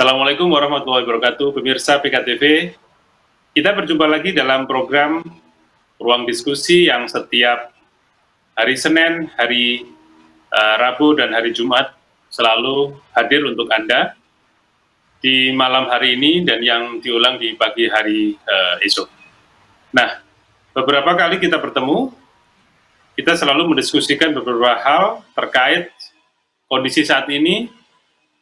Assalamualaikum warahmatullahi wabarakatuh, pemirsa PKTV. Kita berjumpa lagi dalam program Ruang Diskusi yang setiap hari Senin, hari Rabu, dan hari Jumat selalu hadir untuk Anda di malam hari ini dan yang diulang di pagi hari esok. Nah, beberapa kali kita bertemu, kita selalu mendiskusikan beberapa hal terkait kondisi saat ini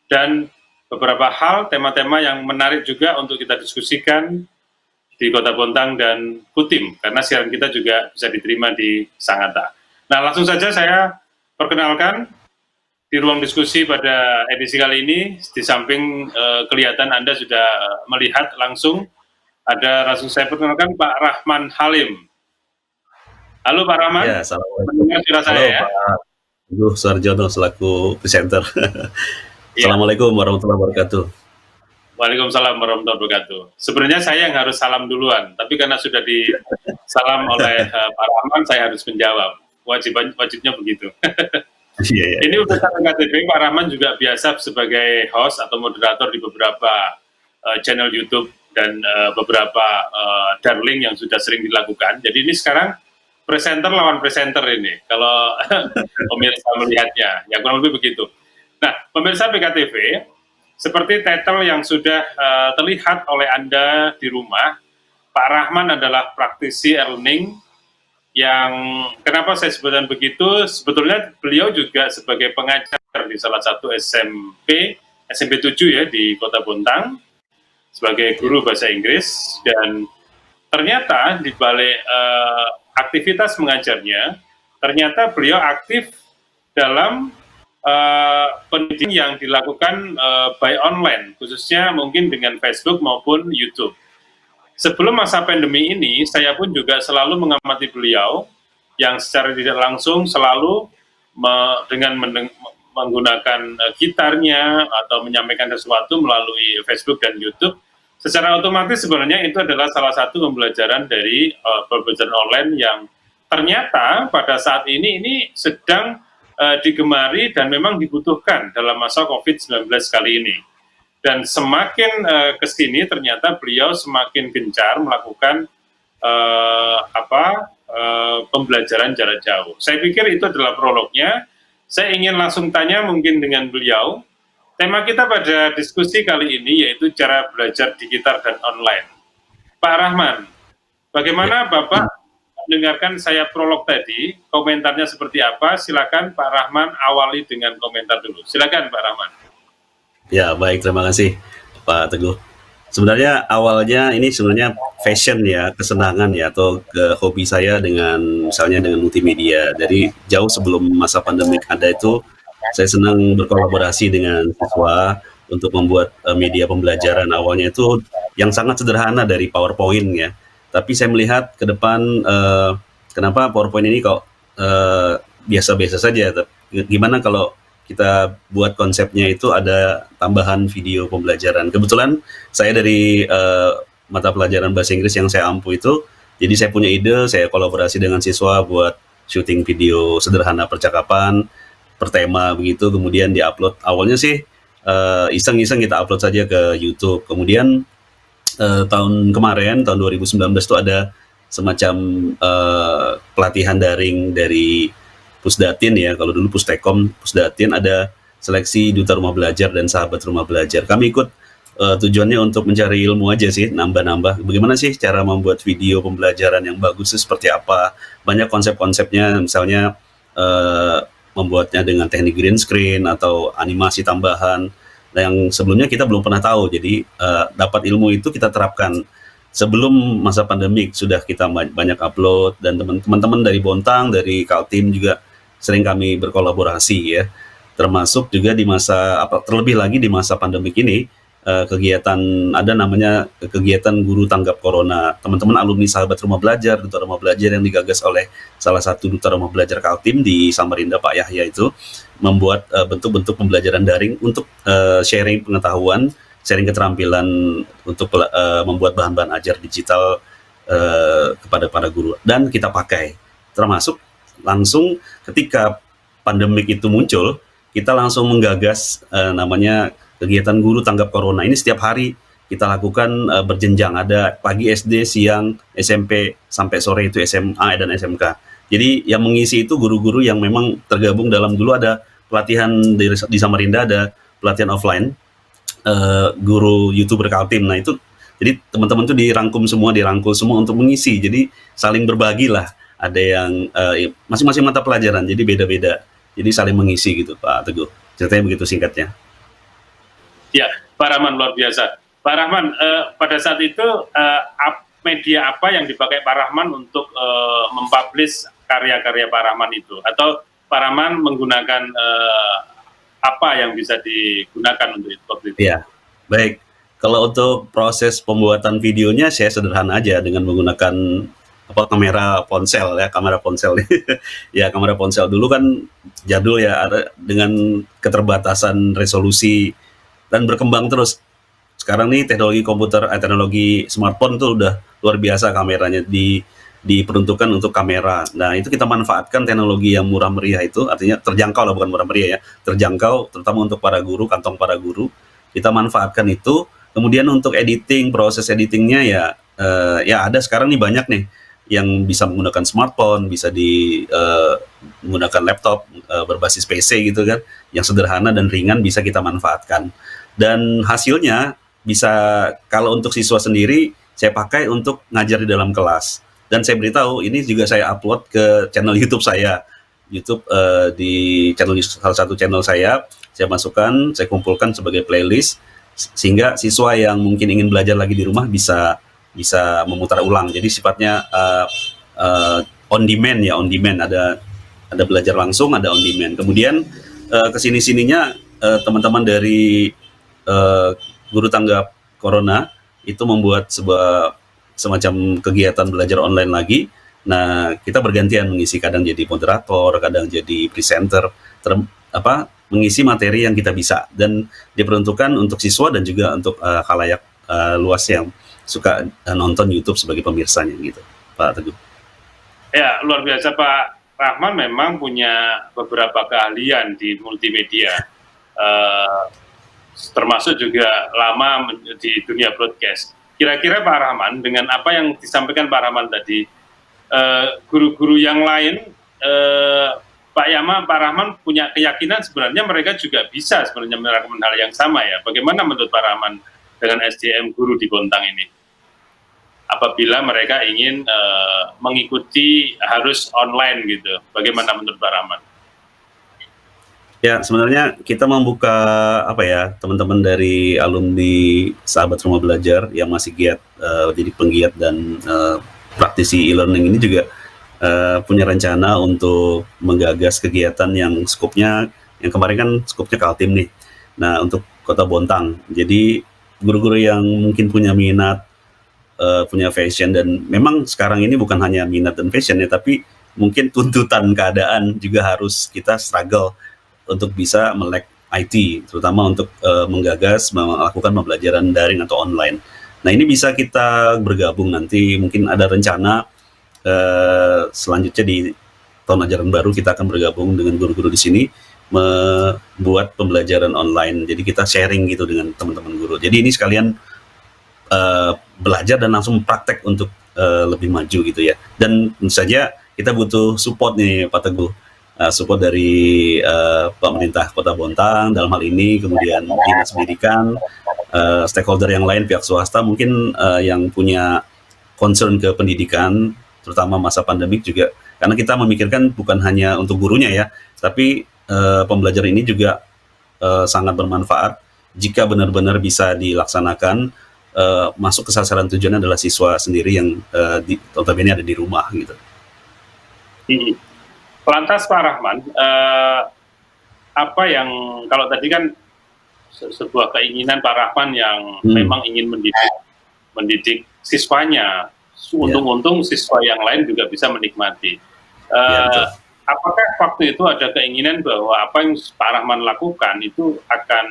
dan beberapa hal, tema-tema yang menarik juga untuk kita diskusikan di Kota Bontang dan Kutim, karena siaran kita juga bisa diterima di Sangatta. Nah, langsung saja saya perkenalkan di ruang diskusi pada edisi kali ini, di samping kelihatan Anda sudah melihat langsung, langsung saya perkenalkan Pak Rahman Halim. Halo Pak Rahman. Ya, mendengar suara saya ya? Pak Teguh Suarjono selaku presenter. Assalamualaikum warahmatullahi wabarakatuh. Waalaikumsalam warahmatullahi wabarakatuh. Sebenarnya saya yang harus salam duluan, tapi karena sudah disalam oleh Pak Rahman, saya harus menjawab. Wajibnya begitu. Ini untuk PKTV, Pak Rahman juga biasa sebagai host atau moderator di beberapa channel YouTube dan beberapa darling yang sudah sering dilakukan. Jadi ini sekarang presenter lawan presenter ini, kalau pemirsa melihatnya, ya kurang lebih begitu. Nah, pemirsa PKTV, seperti title yang sudah terlihat oleh Anda di rumah, Pak Rahman adalah praktisi e-learning yang, kenapa saya sebutkan begitu, sebetulnya beliau juga sebagai pengajar di salah satu SMP 7 ya, di Kota Bontang, sebagai guru bahasa Inggris, dan ternyata di balik aktivitas mengajarnya, ternyata beliau aktif dalam pendidikan yang dilakukan by online, khususnya mungkin dengan Facebook maupun YouTube. Sebelum masa pandemi ini, saya pun juga selalu mengamati beliau yang secara tidak langsung selalu dengan menggunakan gitarnya atau menyampaikan sesuatu melalui Facebook dan YouTube. Secara otomatis sebenarnya itu adalah salah satu pembelajaran dari pembelajaran online yang ternyata pada saat ini sedang digemari dan memang dibutuhkan dalam masa COVID-19 kali ini. Dan semakin kesini ternyata beliau semakin gencar melakukan pembelajaran jarak jauh. Saya pikir itu adalah prolognya. Saya ingin langsung tanya mungkin dengan beliau. Tema kita pada diskusi kali ini yaitu cara belajar digital dan online. Pak Rahman, bagaimana Bapak mendengarkan saya prolog tadi, komentarnya seperti apa? Silakan Pak Rahman awali dengan komentar dulu. Silakan Pak Rahman. Ya, baik, terima kasih Pak Teguh. Sebenarnya awalnya ini sebenarnya fashion ya, kesenangan ya, atau hobi saya misalnya dengan multimedia. Dari jauh sebelum masa pandemik ada itu, saya senang berkolaborasi dengan siswa untuk membuat media pembelajaran. Awalnya itu yang sangat sederhana dari PowerPoint ya. Tapi saya melihat ke depan kenapa PowerPoint ini kok biasa-biasa saja. Gimana kalau kita buat konsepnya itu ada tambahan video pembelajaran. Kebetulan saya dari mata pelajaran bahasa Inggris yang saya ampu itu, jadi saya punya ide, saya kolaborasi dengan siswa buat syuting video sederhana percakapan, per tema begitu, kemudian diupload. Awalnya sih iseng-iseng kita upload saja ke YouTube. Kemudian tahun kemarin, tahun 2019 itu ada semacam pelatihan daring dari Pusdatin ya, kalau dulu Pustekom, Pusdatin ada seleksi Duta Rumah Belajar dan Sahabat Rumah Belajar. Kami ikut tujuannya untuk mencari ilmu aja sih, nambah-nambah. Bagaimana sih cara membuat video pembelajaran yang bagus itu seperti apa? Banyak konsep-konsepnya, misalnya membuatnya dengan teknik green screen atau animasi tambahan yang sebelumnya kita belum pernah tahu. Jadi dapat ilmu itu kita terapkan sebelum masa pandemik, sudah kita banyak upload, dan teman-teman dari Bontang, dari Kaltim juga sering kami berkolaborasi ya, termasuk juga di masa terlebih lagi di masa pandemik ini, ada namanya kegiatan guru tanggap corona. Teman-teman alumni Sahabat Rumah Belajar, Duta Rumah Belajar yang digagas oleh salah satu Duta Rumah Belajar Kaltim di Samarinda, Pak Yahya, itu membuat bentuk-bentuk pembelajaran daring untuk sharing pengetahuan, sharing keterampilan untuk membuat bahan-bahan ajar digital kepada para guru, dan kita pakai. Termasuk ketika pandemik itu muncul, kita langsung menggagas namanya kegiatan guru tanggap corona ini setiap hari kita lakukan berjenjang, ada pagi SD, siang SMP, sampai sore itu SMA dan SMK. Jadi yang mengisi itu guru-guru yang memang tergabung dalam, dulu ada pelatihan di Samarinda, ada pelatihan offline, guru YouTuber Kaltim. Nah itu jadi teman-teman tuh dirangkul semua untuk mengisi. Jadi saling berbagi lah. Ada yang masing-masing mata pelajaran, jadi beda-beda. Jadi saling mengisi gitu, Pak Teguh. Ceritanya begitu singkatnya. Ya, Pak Rahman luar biasa. Pak Rahman, pada saat itu media apa yang dipakai Pak Rahman untuk mempublish karya-karya Pak Rahman itu? Atau Pak Rahman menggunakan apa yang bisa digunakan untuk itu? Ya, baik. Kalau untuk proses pembuatan videonya saya sederhana aja dengan menggunakan kamera ponsel ya, kamera ponsel. Ya, kamera ponsel dulu kan jadul ya, ada dengan keterbatasan resolusi dan berkembang terus. Sekarang nih teknologi komputer, teknologi smartphone tuh udah luar biasa, kameranya diperuntukkan untuk kamera. Nah, itu kita manfaatkan teknologi yang murah meriah itu, artinya terjangkau lah, bukan murah meriah ya, terjangkau terutama untuk para guru, kantong para guru. Kita manfaatkan itu. Kemudian untuk editing, proses editingnya ya ada sekarang nih banyak nih yang bisa menggunakan smartphone, bisa menggunakan laptop berbasis PC gitu kan, yang sederhana dan ringan bisa kita manfaatkan. Dan hasilnya bisa, kalau untuk siswa sendiri saya pakai untuk ngajar di dalam kelas. Dan saya beritahu, ini juga saya upload ke channel YouTube saya. YouTube di salah satu channel saya masukkan, saya kumpulkan sebagai playlist, sehingga siswa yang mungkin ingin belajar lagi di rumah bisa memutar ulang. Jadi sifatnya on demand ya, ada belajar langsung, ada on demand. Kemudian kesini-sininya teman-teman dari guru tanggap corona itu membuat semacam kegiatan belajar online lagi. Nah, kita bergantian mengisi, kadang jadi moderator, kadang jadi presenter, mengisi materi yang kita bisa, dan diperuntukkan untuk siswa dan juga untuk khalayak luas yang suka nonton YouTube sebagai pemirsanya gitu, Pak Teguh. Ya, luar biasa Pak Rahman memang punya beberapa keahlian di multimedia, termasuk juga lama di dunia broadcast. Kira-kira Pak Rahman, dengan apa yang disampaikan Pak Rahman tadi, guru-guru yang lain, Pak Rahman punya keyakinan sebenarnya mereka juga bisa sebenarnya melakukan hal yang sama ya. Bagaimana menurut Pak Rahman dengan SDM guru di Bontang ini? Apabila mereka ingin mengikuti harus online gitu, bagaimana menurut Pak Rahman? Ya, sebenarnya kita membuka teman-teman dari alumni Sahabat Rumah Belajar yang masih giat, jadi penggiat dan praktisi e-learning ini juga punya rencana untuk menggagas kegiatan yang skopnya, yang kemarin kan skopnya Kaltim nih. Nah, untuk Kota Bontang. Jadi guru-guru yang mungkin punya minat, punya passion, dan memang sekarang ini bukan hanya minat dan passion ya, tapi mungkin tuntutan keadaan juga harus kita struggle untuk bisa melek IT, terutama untuk menggagas melakukan pembelajaran daring atau online. Nah, ini bisa kita bergabung nanti, mungkin ada rencana selanjutnya di tahun ajaran baru kita akan bergabung dengan guru-guru di sini membuat pembelajaran online. Jadi kita sharing gitu dengan teman-teman guru. Jadi ini sekalian belajar dan langsung praktek untuk lebih maju gitu ya. Dan tentu saja kita butuh support nih Pak Teguh, support dari pemerintah Kota Bontang dalam hal ini, kemudian dinas pendidikan, stakeholder yang lain, pihak swasta mungkin yang punya concern ke pendidikan, terutama masa pandemik juga, karena kita memikirkan bukan hanya untuk gurunya ya, tapi pembelajaran ini juga sangat bermanfaat jika benar-benar bisa dilaksanakan, masuk ke sasaran tujuannya adalah siswa sendiri yang notabene ada di rumah gitu. Lantas Pak Rahman, apa yang, kalau tadi kan sebuah keinginan Pak Rahman yang memang ingin mendidik siswanya, untung-untung siswa yang lain juga bisa menikmati. Apakah waktu itu ada keinginan bahwa apa yang Pak Rahman lakukan itu akan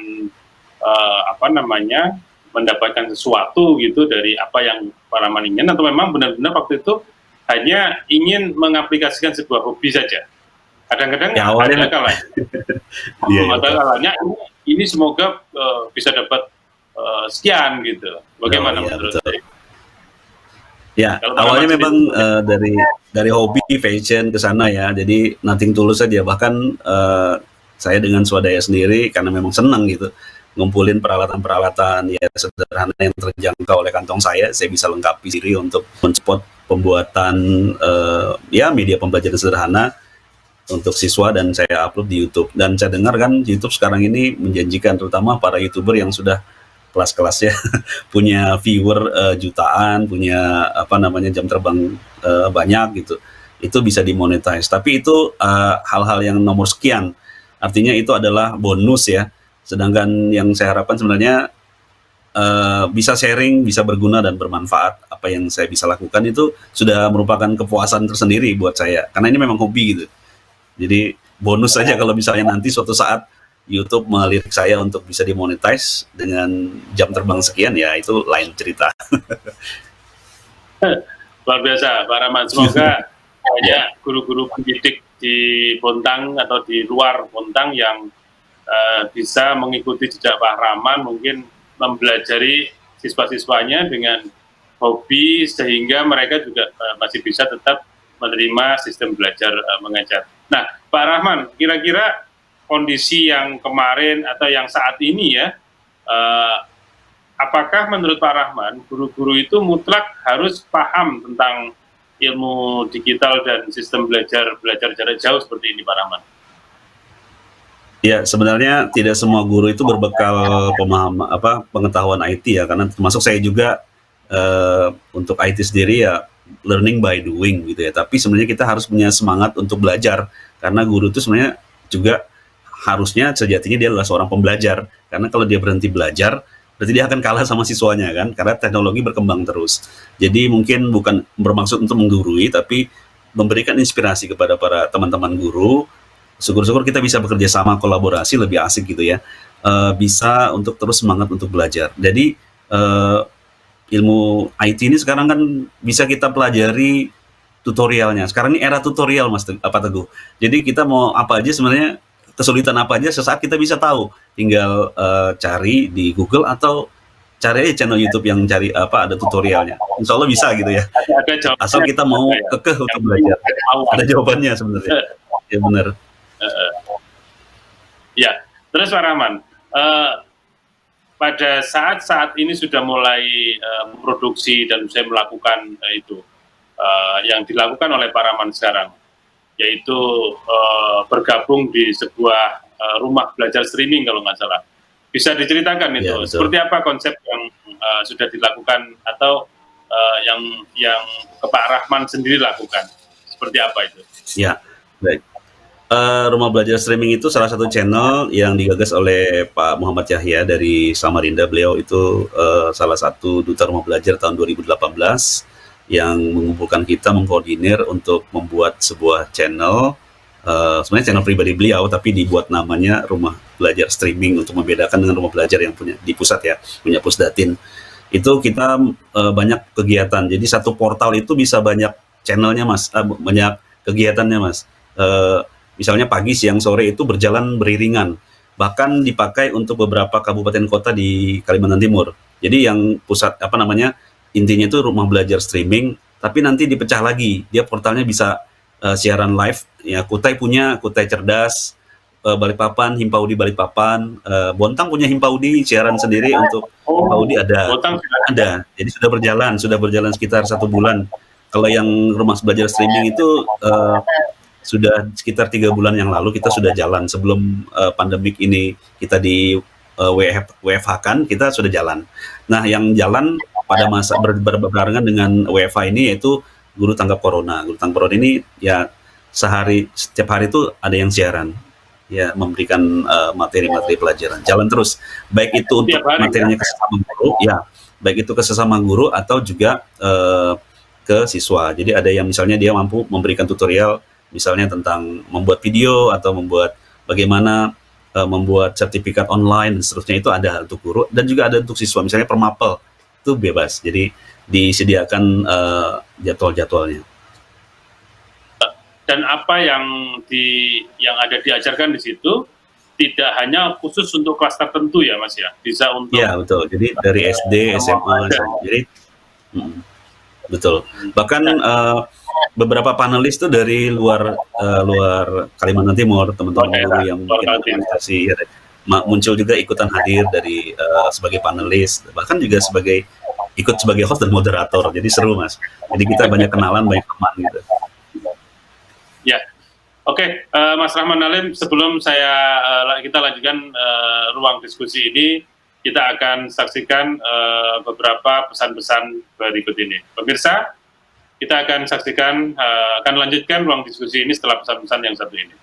mendapatkan sesuatu gitu dari apa yang Pak Rahman ingin, atau memang benar-benar waktu itu hanya ingin mengaplikasikan sebuah hobi saja? Kadang-kadang ya, awalnya ada kalanya ini semoga bisa dapat sekian gitu. Bagaimana menurut betul. saya? Ya, Kalau awalnya Mas memang dari hobi fashion ke sana ya. Jadi nothing tulus saja. Bahkan saya dengan swadaya sendiri karena memang senang gitu ngumpulin peralatan-peralatan ya sederhana yang terjangkau oleh kantong saya bisa lengkapi diri untuk mensupport pembuatan ya media pembelajaran sederhana untuk siswa dan saya upload di YouTube. Dan saya dengar kan YouTube sekarang ini menjanjikan terutama para YouTuber yang sudah kelas-kelas ya punya viewer jutaan, punya apa namanya jam terbang banyak gitu. Itu bisa dimonetize. Tapi itu hal-hal yang nomor sekian. Artinya itu adalah bonus ya. Sedangkan yang saya harapkan sebenarnya bisa sharing, bisa berguna dan bermanfaat. Apa yang saya bisa lakukan itu sudah merupakan kepuasan tersendiri buat saya. Karena ini memang hobi gitu. Jadi bonus saja kalau misalnya nanti suatu saat YouTube melirik saya untuk bisa dimonetize dengan jam terbang sekian ya itu lain cerita. Luar biasa, Pak Rahman. Semoga banyak guru-guru pendidik di Bontang atau di luar Bontang yang bisa mengikuti jejak Pak Rahman, mungkin mempelajari siswa-siswanya dengan hobi sehingga mereka juga masih bisa tetap menerima sistem belajar mengajar. Nah, Pak Rahman, kira-kira kondisi yang kemarin atau yang saat ini ya, apakah menurut Pak Rahman guru-guru itu mutlak harus paham tentang ilmu digital dan sistem belajar jarak jauh seperti ini, Pak Rahman? Ya, sebenarnya tidak semua guru itu berbekal pengetahuan IT ya, karena termasuk saya juga untuk IT sendiri ya learning by doing gitu ya. Tapi sebenarnya kita harus punya semangat untuk belajar karena guru itu sebenarnya juga harusnya sejatinya dia adalah seorang pembelajar. Karena kalau dia berhenti belajar, berarti dia akan kalah sama siswanya kan, karena teknologi berkembang terus. Jadi mungkin bukan bermaksud untuk menggurui, tapi memberikan inspirasi kepada para teman-teman guru. Syukur-syukur kita bisa bekerja sama, kolaborasi lebih asik gitu ya. Bisa untuk terus semangat untuk belajar. Jadi ilmu IT ini sekarang kan bisa kita pelajari tutorialnya. Sekarang ini era tutorial Mas Teguh. Jadi kita mau apa aja sebenarnya kesulitan apa aja sesaat kita bisa tahu. Tinggal cari di Google atau cari aja channel YouTube yang cari ada tutorialnya. Insya Allah bisa gitu ya. Asal kita mau kekeh untuk belajar. Ada jawabannya sebenarnya. Ya benar. Ya, terus Pak Rahman, pada saat ini sudah mulai memproduksi dan saya melakukan itu yang dilakukan oleh Pak Rahman sekarang, yaitu bergabung di sebuah rumah belajar streaming kalau nggak salah. Bisa diceritakan itu Ya, seperti apa konsep yang sudah dilakukan atau yang Pak Rahman sendiri lakukan, seperti apa itu? Ya, baik. Rumah belajar streaming itu salah satu channel yang digagas oleh Pak Muhammad Yahya dari Samarinda. Beliau itu salah satu duta rumah belajar tahun 2018 yang mengumpulkan kita mengkoordinir untuk membuat sebuah channel. Sebenarnya channel pribadi beliau, tapi dibuat namanya Rumah Belajar Streaming untuk membedakan dengan rumah belajar yang punya di pusat ya, punya Pusdatin. Itu kita banyak kegiatan. Jadi satu portal itu bisa banyak channelnya Mas, banyak kegiatannya Mas. Misalnya pagi, siang, sore itu berjalan beriringan. Bahkan dipakai untuk beberapa kabupaten kota di Kalimantan Timur. Jadi yang pusat intinya itu rumah belajar streaming, tapi nanti dipecah lagi. Dia portalnya bisa siaran live. Ya, Kutai punya Kutai Cerdas, Balikpapan, Himpaudi Balikpapan, Bontang punya Himpaudi siaran sendiri untuk Himpaudi ada. Jadi sudah berjalan sekitar 1 bulan. Kalau yang rumah belajar streaming itu sudah sekitar 3 bulan yang lalu kita sudah jalan sebelum pandemik ini kita di WFH kan kita sudah jalan. Nah yang jalan pada masa berbarengan dengan WFH ini yaitu Guru Tanggap Corona. Guru Tanggap Corona ini ya setiap hari itu ada yang siaran ya memberikan materi-materi pelajaran. Jalan terus baik itu untuk materinya ke sesama guru ya, baik itu ke sesama guru atau juga ke siswa. Jadi ada yang misalnya dia mampu memberikan tutorial misalnya tentang membuat video atau membuat bagaimana membuat sertifikat online dan seterusnya, itu ada untuk guru dan juga ada untuk siswa. Misalnya permapel itu bebas, jadi disediakan jadwal-jadwalnya. Dan apa yang ada diajarkan di situ tidak hanya khusus untuk kelas tertentu ya Mas ya, bisa untuk Iya betul. Jadi dari SD, SMA, jadi betul. Bahkan beberapa panelis tuh dari luar Kalimantan Timur, teman-teman guru yang bikin organisasi ya, muncul juga ikutan hadir dari sebagai panelis, bahkan juga ikut sebagai host dan moderator. Jadi seru Mas. Jadi kita banyak kenalan, banyak teman gitu. Ya, oke, Mas Rahman Halim, sebelum kita lanjutkan ruang diskusi ini, kita akan saksikan beberapa pesan-pesan berikut ini. Pemirsa, kita akan akan lanjutkan ruang diskusi ini setelah pesan-pesan yang satu ini.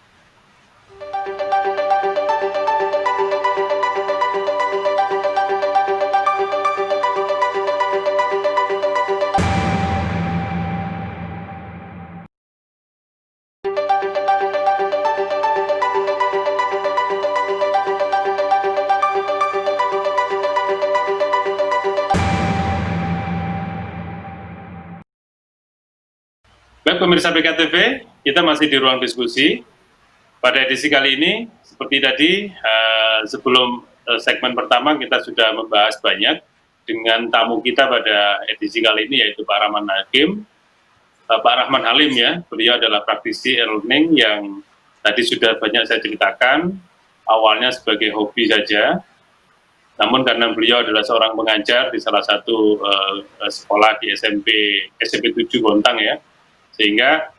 Baik pemirsa BKTV, kita masih di ruang diskusi. Pada edisi kali ini, seperti tadi, sebelum segmen pertama kita sudah membahas banyak dengan tamu kita pada edisi kali ini, yaitu Pak Rahman Hakim. Pak Rahman Halim ya, beliau adalah praktisi e-learning yang tadi sudah banyak saya ceritakan, awalnya sebagai hobi saja, namun karena beliau adalah seorang pengajar di salah satu sekolah di SMP 7 Bontang ya, sehingga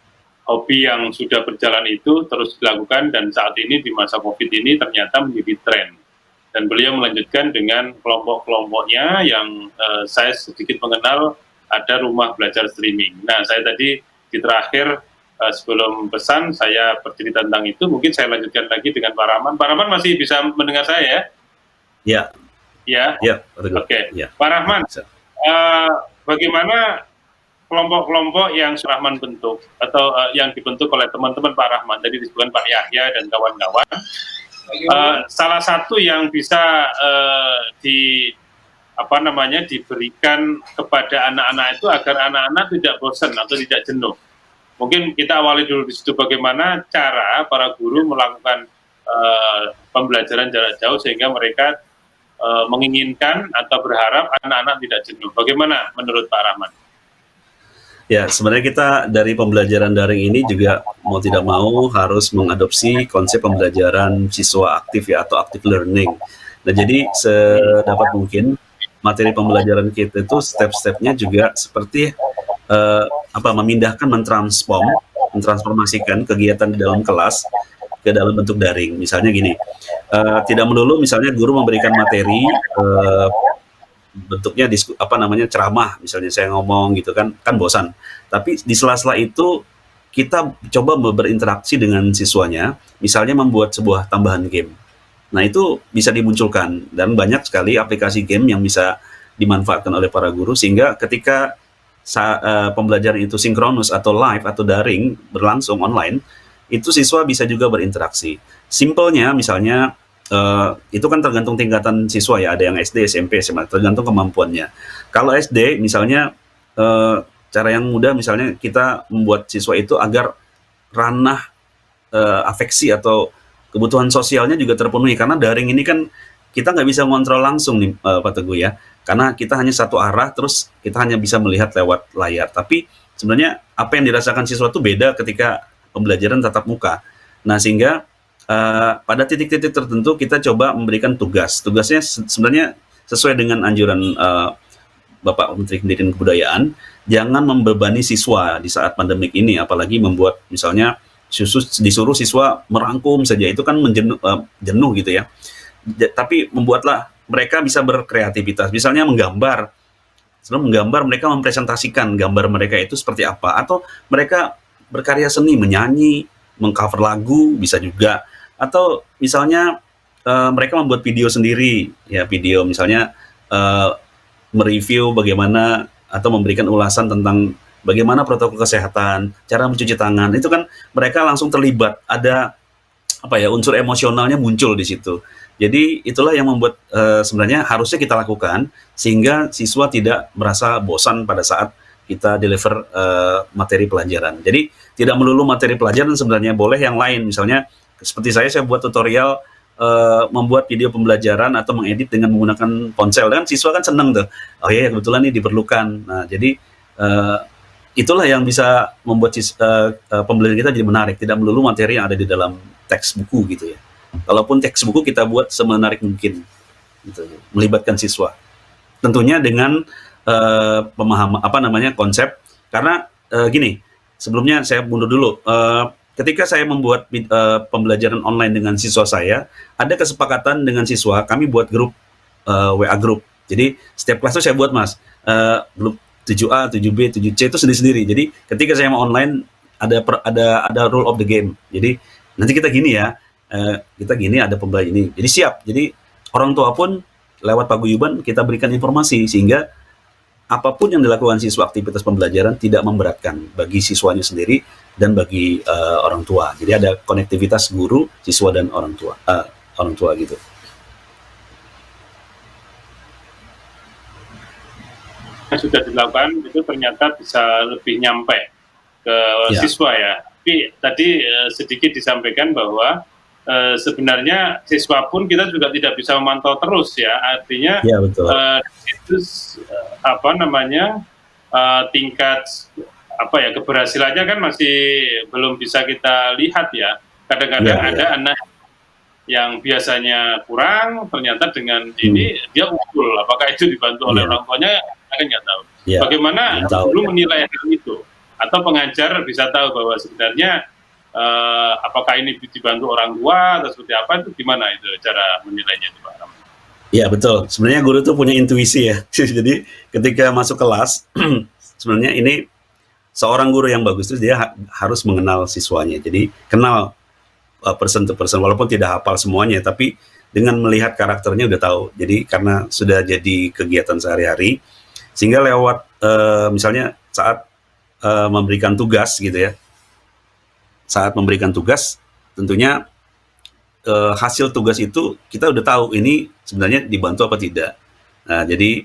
hobi yang sudah berjalan itu terus dilakukan dan saat ini di masa COVID ini ternyata menjadi tren. Dan beliau melanjutkan dengan kelompok-kelompoknya yang saya sedikit mengenal, ada rumah belajar streaming. Nah, saya tadi di terakhir sebelum pesan saya bercerita tentang itu, mungkin saya lanjutkan lagi dengan Pak Rahman. Pak Rahman masih bisa mendengar saya ya? Ya. Ya? Ya. Oke. Ya. Pak Rahman, bagaimana kelompok-kelompok yang Rahman bentuk atau yang dibentuk oleh teman-teman Pak Rahman, tadi disebutkan Pak Yahya dan kawan-kawan, salah satu yang bisa diberikan kepada anak-anak itu agar anak-anak tidak bosan atau tidak jenuh. Mungkin kita awali dulu di situ, bagaimana cara para guru melakukan pembelajaran jarak jauh sehingga mereka menginginkan atau berharap anak-anak tidak jenuh. Bagaimana menurut Pak Rahman? Ya, sebenarnya kita dari pembelajaran daring ini juga mau tidak mau harus mengadopsi konsep pembelajaran siswa aktif ya, atau active learning. Nah, jadi sedapat mungkin materi pembelajaran kita itu step-stepnya juga seperti memindahkan, mentransformasikan kegiatan di dalam kelas ke dalam bentuk daring. Misalnya gini, tidak melulu misalnya guru memberikan materi bentuknya ceramah, misalnya saya ngomong gitu kan bosan. Tapi di sela-sela itu kita coba berinteraksi dengan siswanya, misalnya membuat sebuah tambahan game. Nah, itu bisa dimunculkan dan banyak sekali aplikasi game yang bisa dimanfaatkan oleh para guru sehingga ketika pembelajaran itu sinkronus atau live atau daring berlangsung online, itu siswa bisa juga berinteraksi. Simpelnya misalnya itu kan tergantung tingkatan siswa ya, ada yang SD, SMP, SMA, tergantung kemampuannya. Kalau SD misalnya cara yang mudah misalnya kita membuat siswa itu agar ranah afeksi atau kebutuhan sosialnya juga terpenuhi, karena daring ini kan kita nggak bisa mengontrol langsung nih Pak Teguh ya, karena kita hanya satu arah, terus kita hanya bisa melihat lewat layar. Tapi sebenarnya apa yang dirasakan siswa itu beda ketika pembelajaran tatap muka. Nah, sehingga pada titik-titik tertentu kita coba memberikan tugasnya sebenarnya sesuai dengan anjuran Bapak Menteri Pendidikan dan Kebudayaan, jangan membebani siswa di saat pandemik ini, apalagi membuat misalnya disuruh siswa merangkum saja, itu kan jenuh gitu ya. Tapi membuatlah mereka bisa berkreativitas, misalnya menggambar. Sebelum menggambar, mereka mempresentasikan gambar mereka itu seperti apa, atau mereka berkarya seni, menyanyi, mengcover lagu bisa juga, atau misalnya mereka membuat video sendiri ya, video misalnya mereview bagaimana atau memberikan ulasan tentang bagaimana protokol kesehatan, cara mencuci tangan, itu kan mereka langsung terlibat, ada unsur emosionalnya muncul di situ. Jadi itulah yang membuat sebenarnya harusnya kita lakukan sehingga siswa tidak merasa bosan pada saat kita deliver materi pelajaran. Jadi tidak melulu materi pelajaran, sebenarnya boleh yang lain. Misalnya seperti saya buat tutorial membuat video pembelajaran atau mengedit dengan menggunakan ponsel, kan siswa kan seneng tuh, oh iya kebetulan ini diperlukan. Nah jadi itulah yang bisa membuat pembelajaran kita jadi menarik, tidak melulu materi yang ada di dalam teks buku gitu ya. Kalaupun teks buku kita buat semenarik mungkin, gitu, melibatkan siswa. Tentunya dengan pemahaman konsep, karena gini, sebelumnya saya mundur dulu. Ketika saya membuat pembelajaran online dengan siswa saya, ada kesepakatan dengan siswa, kami buat grup WA grup. Jadi setiap kelas itu saya buat Mas, grup 7A, 7B, 7C itu sendiri-sendiri. Jadi ketika saya mau online ada rule of the game. Jadi nanti kita gini ya, kita gini ada pembelajaran ini. Jadi siap. Jadi orang tua pun lewat paguyuban kita berikan informasi sehingga apapun yang dilakukan siswa aktivitas pembelajaran tidak memberatkan bagi siswanya sendiri dan bagi orang tua. Jadi ada konektivitas guru, siswa dan orang tua gitu. Yang sudah dilakukan itu ternyata bisa lebih nyampe ke siswa ya. Tapi tadi sedikit disampaikan bahwa sebenarnya siswa pun kita juga tidak bisa memantau terus ya. Artinya betul. Itu tingkat keberhasilannya kan masih belum bisa kita lihat ya. Kadang-kadang ada anak yang biasanya kurang, ternyata dengan ini dia unggul. Apakah itu dibantu oleh orang tuanya? Kita kan nggak tahu. Bagaimana guru menilai hal itu? Atau pengajar bisa tahu bahwa sebenarnya apakah ini dibantu orang tua atau seperti apa, itu gimana itu cara menilainya itu Pak Rahman? Ya betul, sebenarnya guru tuh punya intuisi ya. Jadi ketika masuk kelas, sebenarnya ini seorang guru yang bagus itu dia harus mengenal siswanya. Jadi kenal person to person, walaupun tidak hafal semuanya, tapi dengan melihat karakternya udah tahu. Jadi karena sudah jadi kegiatan sehari-hari, sehingga lewat misalnya saat memberikan tugas gitu ya, saat memberikan tugas tentunya hasil tugas itu kita udah tahu ini sebenarnya dibantu apa tidak. Nah, jadi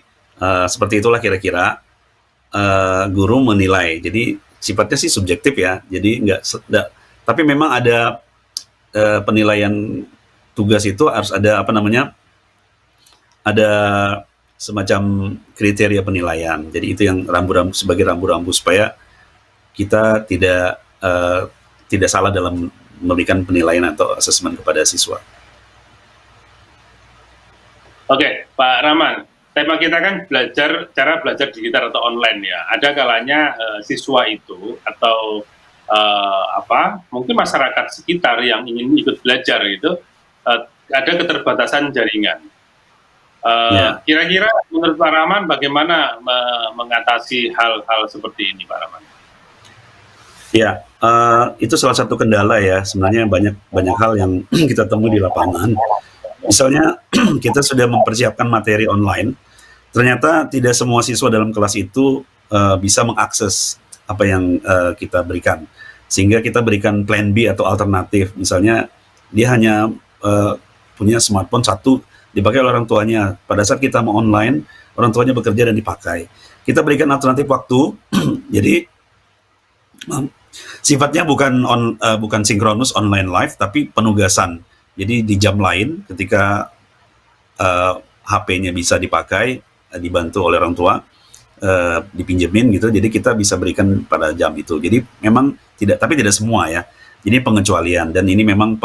seperti itulah kira-kira guru menilai. Jadi sifatnya sih subjektif ya. Jadi tapi memang ada penilaian tugas itu harus ada ada semacam kriteria penilaian. Jadi itu yang rambu-rambu sebagai rambu-rambu supaya kita tidak salah dalam memberikan penilaian atau asesmen kepada siswa. Oke, Pak Rahman, tema kita kan cara belajar digital atau online ya. Ada kalanya siswa itu atau mungkin masyarakat sekitar yang ingin ikut belajar gitu, ada keterbatasan jaringan. Kira-kira menurut Pak Rahman bagaimana mengatasi hal-hal seperti ini, Pak Rahman? Ya, itu salah satu kendala ya. Sebenarnya banyak hal yang kita temui di lapangan. Misalnya kita sudah mempersiapkan materi online, ternyata tidak semua siswa dalam kelas itu bisa mengakses apa yang kita berikan. Sehingga kita berikan plan B atau alternatif. Misalnya dia hanya punya smartphone satu dipakai oleh orang tuanya. Pada saat kita mau online, orang tuanya bekerja dan dipakai. Kita berikan alternatif waktu. Jadi sifatnya bukan sinkronus online live, tapi penugasan. Jadi di jam lain ketika HP-nya bisa dipakai, dibantu oleh orang tua, dipinjemin gitu. Jadi kita bisa berikan pada jam itu. Jadi memang tapi tidak semua ya. Jadi pengecualian, dan ini memang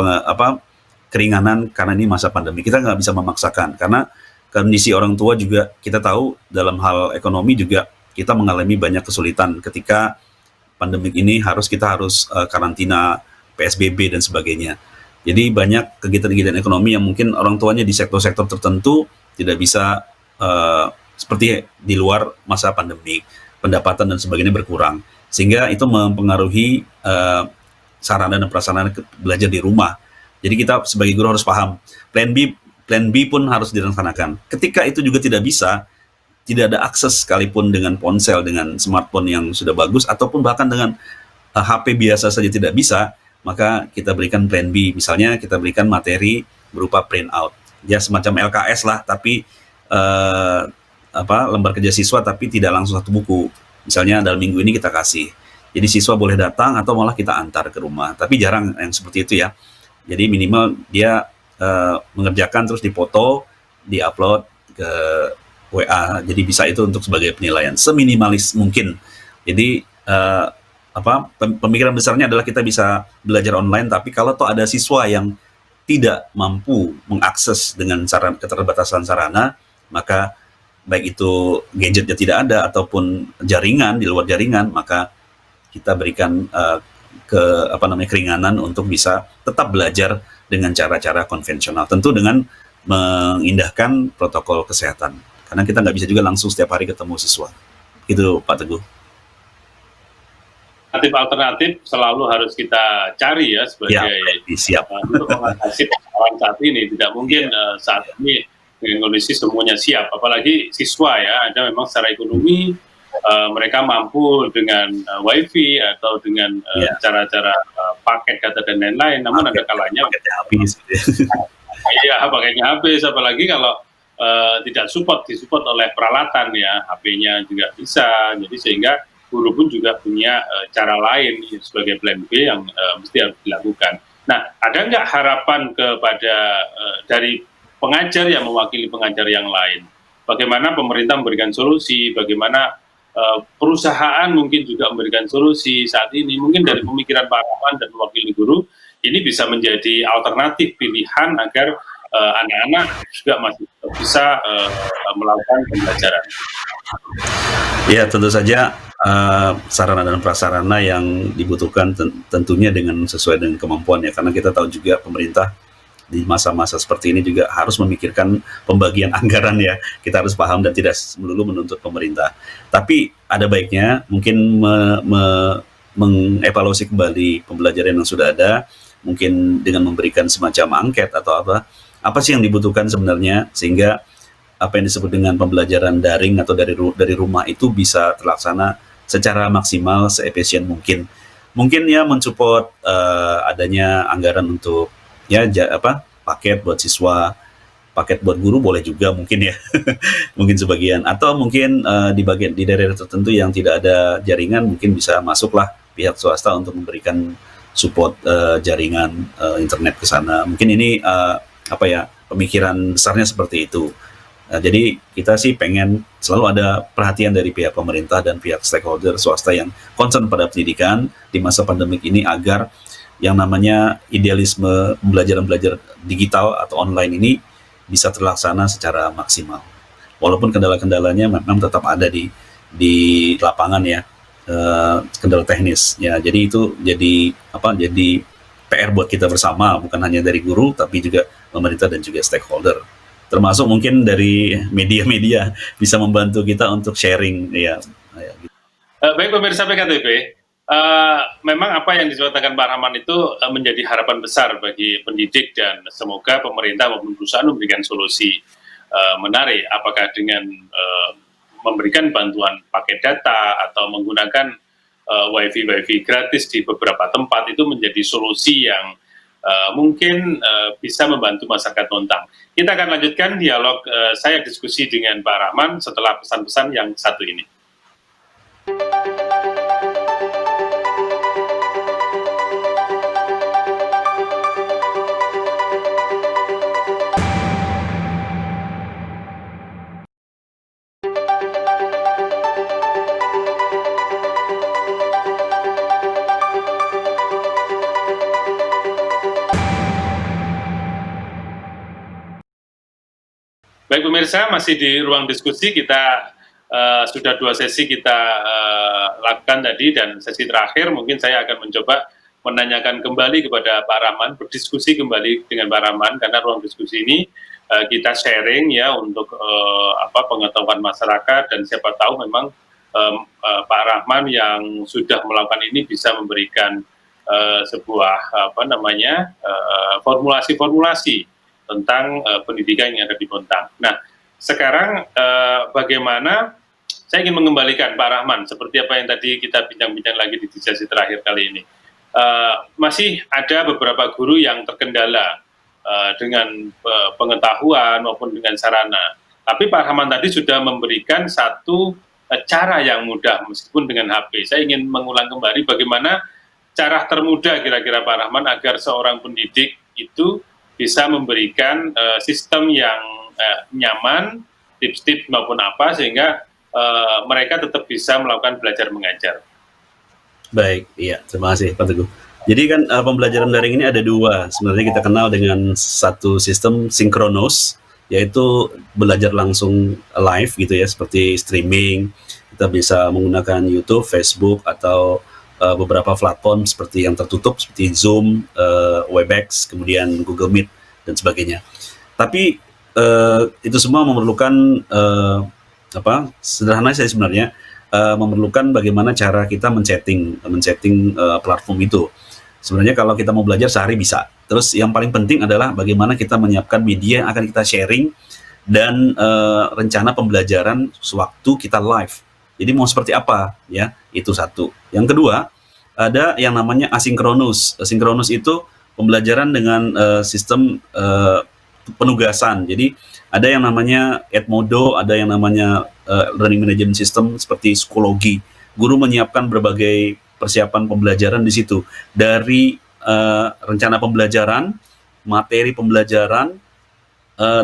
keringanan karena ini masa pandemi. Kita nggak bisa memaksakan karena kondisi orang tua juga kita tahu dalam hal ekonomi juga kita mengalami banyak kesulitan ketika pandemik ini kita harus karantina, PSBB dan sebagainya. Jadi banyak kegiatan-kegiatan ekonomi yang mungkin orang tuanya di sektor-sektor tertentu tidak bisa seperti di luar masa pandemi, pendapatan dan sebagainya berkurang. Sehingga itu mempengaruhi sarana dan prasarana belajar di rumah. Jadi kita sebagai guru harus paham, plan B pun harus dilaksanakan. Ketika itu juga tidak bisa, tidak ada akses sekalipun dengan ponsel, dengan smartphone yang sudah bagus, ataupun bahkan dengan HP biasa saja tidak bisa, maka kita berikan plan B. Misalnya kita berikan materi berupa print out. Ya semacam LKS lah, tapi lembar kerja siswa tapi tidak langsung satu buku. Misalnya dalam minggu ini kita kasih. Jadi siswa boleh datang atau malah kita antar ke rumah. Tapi jarang yang seperti itu ya. Jadi minimal dia mengerjakan terus dipoto, di-upload ke WA. Jadi bisa itu untuk sebagai penilaian seminimalis mungkin. Jadi pemikiran besarnya adalah kita bisa belajar online, tapi kalau toh ada siswa yang tidak mampu mengakses dengan keterbatasan sarana, maka baik itu gadgetnya tidak ada ataupun jaringan di luar jaringan, maka kita berikan keringanan untuk bisa tetap belajar dengan cara-cara konvensional, tentu dengan mengindahkan protokol kesehatan, karena kita nggak bisa juga langsung setiap hari ketemu siswa. Itu Pak Teguh. Alternatif selalu harus kita cari ya sebagai siap untuk mengatasi persoalan saat ini. Tidak mungkin saat ini dengan kondisi semuanya siap, apalagi siswa ya, ada memang secara ekonomi mereka mampu dengan wifi atau dengan cara-cara paket data dan lain-lain, namun ada kalanya paketnya habis. Iya, paketnya habis, apalagi kalau tidak disupport oleh peralatan ya, HP-nya juga bisa, jadi sehingga guru pun juga punya cara lain sebagai plan B yang mesti harus dilakukan. Nah, ada nggak harapan kepada dari pengajar yang mewakili pengajar yang lain? Bagaimana pemerintah memberikan solusi, bagaimana perusahaan mungkin juga memberikan solusi saat ini, mungkin dari pemikiran Pak Rahman dan mewakili guru, ini bisa menjadi alternatif pilihan agar anak-anak juga masih bisa melakukan pembelajaran. Ya, tentu saja sarana dan prasarana yang dibutuhkan tentunya sesuai dengan kemampuannya, karena kita tahu juga pemerintah di masa-masa seperti ini juga harus memikirkan pembagian anggaran ya. Kita harus paham dan tidak melulu menuntut pemerintah. Tapi ada baiknya mungkin mengevaluasi kembali pembelajaran yang sudah ada, mungkin dengan memberikan semacam angket atau apa sih yang dibutuhkan sebenarnya, sehingga apa yang disebut dengan pembelajaran daring atau dari rumah itu bisa terlaksana secara maksimal, seefisien mungkin. Mungkin ya mensupport adanya anggaran untuk paket buat siswa, paket buat guru boleh juga mungkin ya. Mungkin sebagian, atau mungkin di daerah tertentu yang tidak ada jaringan, mungkin bisa masuklah pihak swasta untuk memberikan support jaringan internet ke sana. Mungkin ini pemikiran besarnya seperti itu. Jadi kita sih pengen selalu ada perhatian dari pihak pemerintah dan pihak stakeholder swasta yang concern pada pendidikan di masa pandemik ini, agar yang namanya idealisme belajar digital atau online ini bisa terlaksana secara maksimal. Walaupun kendala-kendalanya memang tetap ada di lapangan ya, kendala teknis ya. Jadi itu jadi PR buat kita bersama, bukan hanya dari guru tapi juga pemerintah dan juga stakeholder. Termasuk mungkin dari media-media bisa membantu kita untuk sharing ya. Gitu. Baik pemirsa PKTB, memang apa yang disampaikan Pak Rahman itu menjadi harapan besar bagi pendidik, dan semoga pemerintah maupun perusahaan memberikan solusi menarik, apakah dengan memberikan bantuan paket data atau menggunakan wifi gratis di beberapa tempat, itu menjadi solusi yang mungkin bisa membantu masyarakat Bontang. Kita akan lanjutkan dialog saya diskusi dengan Pak Rahman setelah pesan-pesan yang satu ini. Baik pemirsa, masih di ruang diskusi kita sudah 2 sesi kita lakukan tadi, dan sesi terakhir mungkin saya akan mencoba menanyakan kembali kepada Pak Rahman, berdiskusi kembali dengan Pak Rahman, karena ruang diskusi ini kita sharing ya untuk pengetahuan masyarakat, dan siapa tahu memang Pak Rahman yang sudah melakukan ini bisa memberikan sebuah formulasi-formulasi tentang pendidikan yang ada di Bontang. Nah, sekarang bagaimana saya ingin mengembalikan Pak Rahman, seperti apa yang tadi kita bincang-bincang lagi di sesi terakhir kali ini. Masih ada beberapa guru yang terkendala dengan pengetahuan maupun dengan sarana. Tapi Pak Rahman tadi sudah memberikan satu cara yang mudah meskipun dengan HP. Saya ingin mengulang kembali bagaimana cara termudah kira-kira Pak Rahman agar seorang pendidik itu bisa memberikan sistem yang nyaman, tips-tips maupun apa, sehingga mereka tetap bisa melakukan belajar mengajar. Baik, iya, terima kasih Pak Teguh. Jadi kan pembelajaran daring ini ada dua. Sebenarnya kita kenal dengan satu sistem sinkronos, yaitu belajar langsung live gitu ya, seperti streaming. Kita bisa menggunakan YouTube, Facebook, atau beberapa platform seperti yang tertutup seperti Zoom, Webex, kemudian Google Meet dan sebagainya. Tapi itu semua memerlukan sederhana saja sebenarnya, memerlukan bagaimana cara kita men-setting platform itu. Sebenarnya kalau kita mau belajar sehari bisa. Terus yang paling penting adalah bagaimana kita menyiapkan media yang akan kita sharing dan rencana pembelajaran sewaktu kita live. Jadi mau seperti apa ya? Itu satu. Yang kedua, ada yang namanya asinkronus. Asinkronus itu pembelajaran dengan sistem penugasan. Jadi ada yang namanya Edmodo, ada yang namanya learning management system seperti Schoology. Guru menyiapkan berbagai persiapan pembelajaran di situ, dari rencana pembelajaran, materi pembelajaran,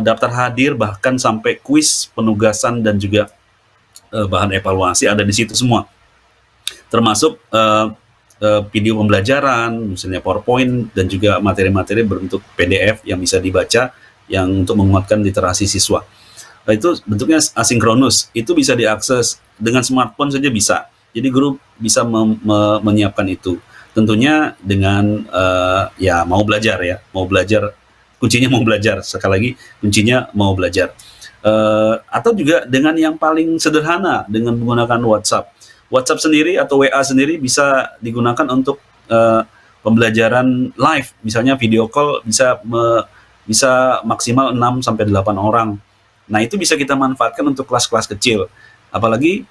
daftar hadir, bahkan sampai kuis, penugasan, dan juga bahan evaluasi ada di situ semua. Termasuk video pembelajaran, misalnya PowerPoint, dan juga materi-materi berbentuk PDF yang bisa dibaca, yang untuk menguatkan literasi siswa. Itu bentuknya asinkronus, itu bisa diakses dengan smartphone saja bisa. Jadi guru bisa menyiapkan itu. Tentunya dengan mau belajar ya, mau belajar, kuncinya mau belajar. Sekali lagi, kuncinya mau belajar. Atau juga dengan yang paling sederhana, dengan menggunakan WhatsApp. WhatsApp sendiri atau WA sendiri bisa digunakan untuk pembelajaran live. Misalnya video call bisa maksimal 6-8 orang. Nah, itu bisa kita manfaatkan untuk kelas-kelas kecil. Apalagi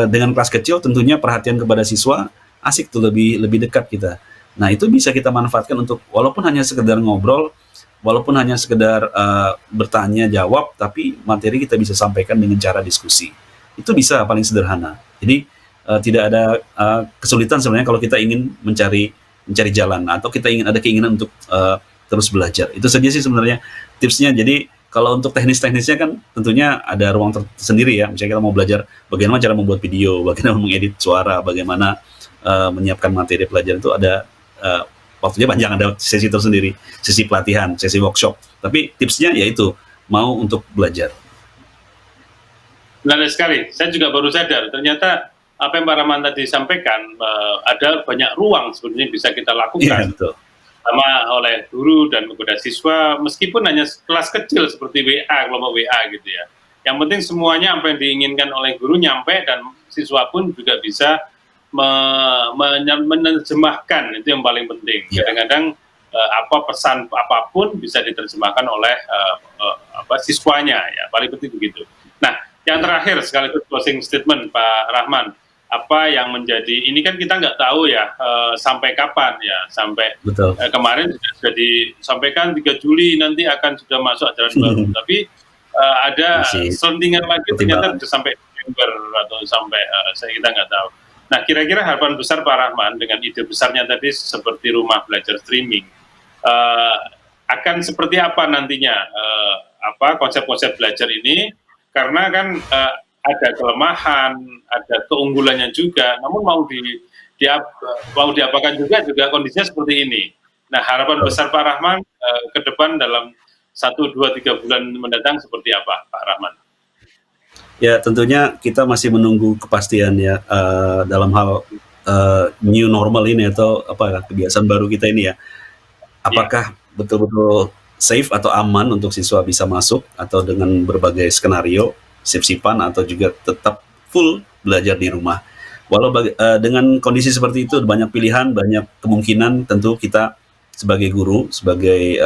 dengan kelas kecil tentunya perhatian kepada siswa asik tuh, lebih dekat kita. Nah, itu bisa kita manfaatkan untuk walaupun hanya sekedar ngobrol, walaupun hanya sekedar bertanya jawab, tapi materi kita bisa sampaikan dengan cara diskusi. Itu bisa paling sederhana. Jadi tidak ada kesulitan sebenarnya kalau kita ingin mencari jalan, atau kita ada keinginan untuk terus belajar. Itu saja sih sebenarnya tipsnya. Jadi kalau untuk teknisnya kan tentunya ada ruang tersendiri ya. Misalnya kita mau belajar bagaimana cara membuat video, bagaimana mengedit suara, bagaimana menyiapkan materi pelajaran, itu ada waktunya panjang, ada sesi tersendiri, sesi pelatihan, sesi workshop. Tapi tipsnya yaitu mau untuk belajar. Benar sekali. Saya juga baru sadar ternyata apa yang Pak Rahman tadi sampaikan, ada banyak ruang sebenarnya bisa kita lakukan. Betul. Sama oleh guru dan kepada siswa, meskipun hanya kelas kecil seperti WA, kelompok WA gitu ya. Yang penting semuanya apa yang diinginkan oleh guru nyampe, dan siswa pun juga bisa menerjemahkan, itu yang paling penting. Kadang-kadang pesan apapun bisa diterjemahkan oleh siswanya, ya paling penting begitu. Nah, yang terakhir sekaligus closing statement Pak Rahman, apa yang menjadi, ini kan kita nggak tahu ya sampai kapan ya, sampai kemarin sudah disampaikan 3 Juli nanti akan sudah masuk ajaran baru, tapi ada selentingan lagi ternyata bisa sampai November atau sampai kita nggak tahu. Nah, kira-kira harapan besar Pak Rahman dengan ide besarnya tadi seperti rumah belajar streaming, akan seperti apa nantinya konsep-konsep belajar ini, karena kan ada kelemahan, ada keunggulannya juga, namun mau diapakan juga kondisinya seperti ini. Nah, harapan besar Pak Rahman ke depan dalam 1, 2, 3 bulan mendatang seperti apa, Pak Rahman? Ya, tentunya kita masih menunggu kepastian ya dalam hal new normal ini, atau kebiasaan baru kita ini ya. Apakah betul-betul safe atau aman untuk siswa bisa masuk, atau dengan berbagai skenario sip-sipan, atau juga tetap full belajar di rumah. Walau dengan kondisi seperti itu banyak pilihan, banyak kemungkinan. Tentu kita sebagai guru, sebagai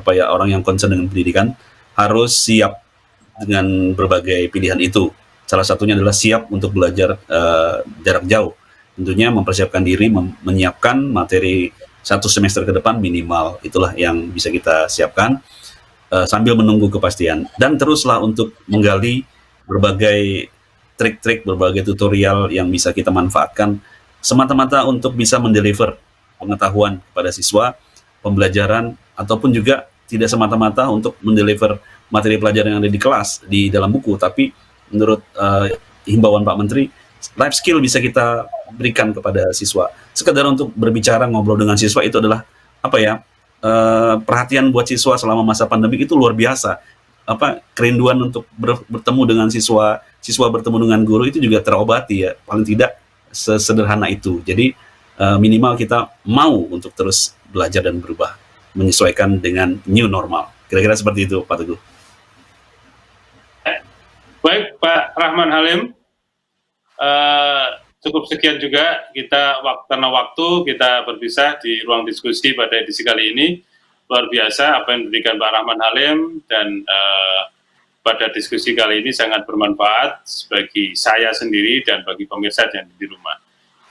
orang yang concern dengan pendidikan, harus siap dengan berbagai pilihan itu. Salah satunya adalah siap untuk belajar jarak jauh. Tentunya mempersiapkan diri, menyiapkan materi 1 semester ke depan minimal. Itulah yang bisa kita siapkan sambil menunggu kepastian. Dan teruslah untuk menggali berbagai trik-trik, berbagai tutorial yang bisa kita manfaatkan semata-mata untuk bisa mendeliver pengetahuan kepada siswa pembelajaran ataupun juga tidak semata-mata untuk mendeliver materi pelajaran yang ada di kelas di dalam buku, tapi menurut himbauan Pak Menteri, life skill bisa kita berikan kepada siswa. Sekedar untuk berbicara, ngobrol dengan siswa itu adalah apa ya? Perhatian buat siswa selama masa pandemi itu luar biasa. Kerinduan untuk bertemu dengan siswa bertemu dengan guru itu juga terobati ya. Paling tidak sesederhana itu. Jadi minimal kita mau untuk terus belajar dan berubah, menyesuaikan dengan new normal. Kira-kira seperti itu, Pak Teguh. Baik, Pak Rahman Halim. Cukup sekian juga kita karena waktu kita berpisah di ruang diskusi pada edisi kali ini. Luar biasa apa yang diberikan Pak Rahman Halim, dan pada diskusi kali ini sangat bermanfaat bagi saya sendiri dan bagi pemirsa yang di rumah.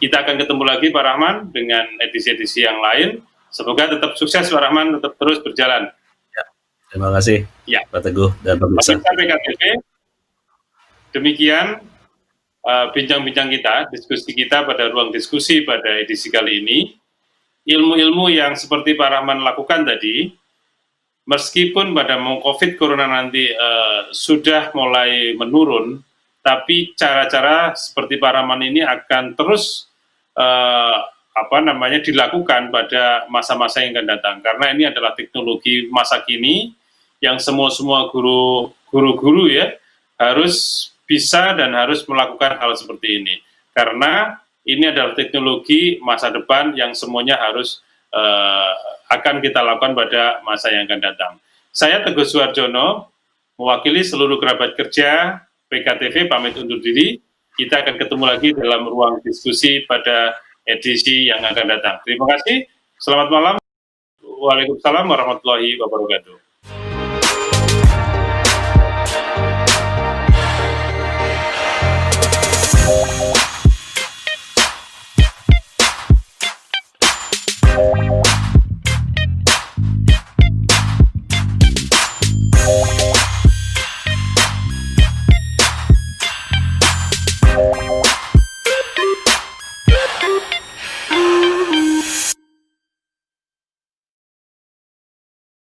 Kita akan ketemu lagi Pak Rahman dengan edisi-edisi yang lain. Semoga tetap sukses Pak Rahman, tetap terus berjalan. Ya, terima kasih ya, Pak Teguh dan pemirsa. PKTV, demikian bincang-bincang kita, diskusi kita pada ruang diskusi pada edisi kali ini. Ilmu-ilmu yang seperti Pak Rahman lakukan tadi, meskipun pada COVID Corona nanti sudah mulai menurun, tapi cara-cara seperti Pak Rahman ini akan terus dilakukan pada masa-masa yang akan datang, karena ini adalah teknologi masa kini yang semua guru-guru ya harus bisa dan harus melakukan hal seperti ini, karena ini adalah teknologi masa depan yang semuanya harus akan kita lakukan pada masa yang akan datang. Saya Teguh Suharjono, mewakili seluruh kerabat kerja PKTV, pamit undur diri. Kita akan ketemu lagi dalam ruang diskusi pada edisi yang akan datang. Terima kasih, selamat malam. Waalaikumsalam warahmatullahi wabarakatuh.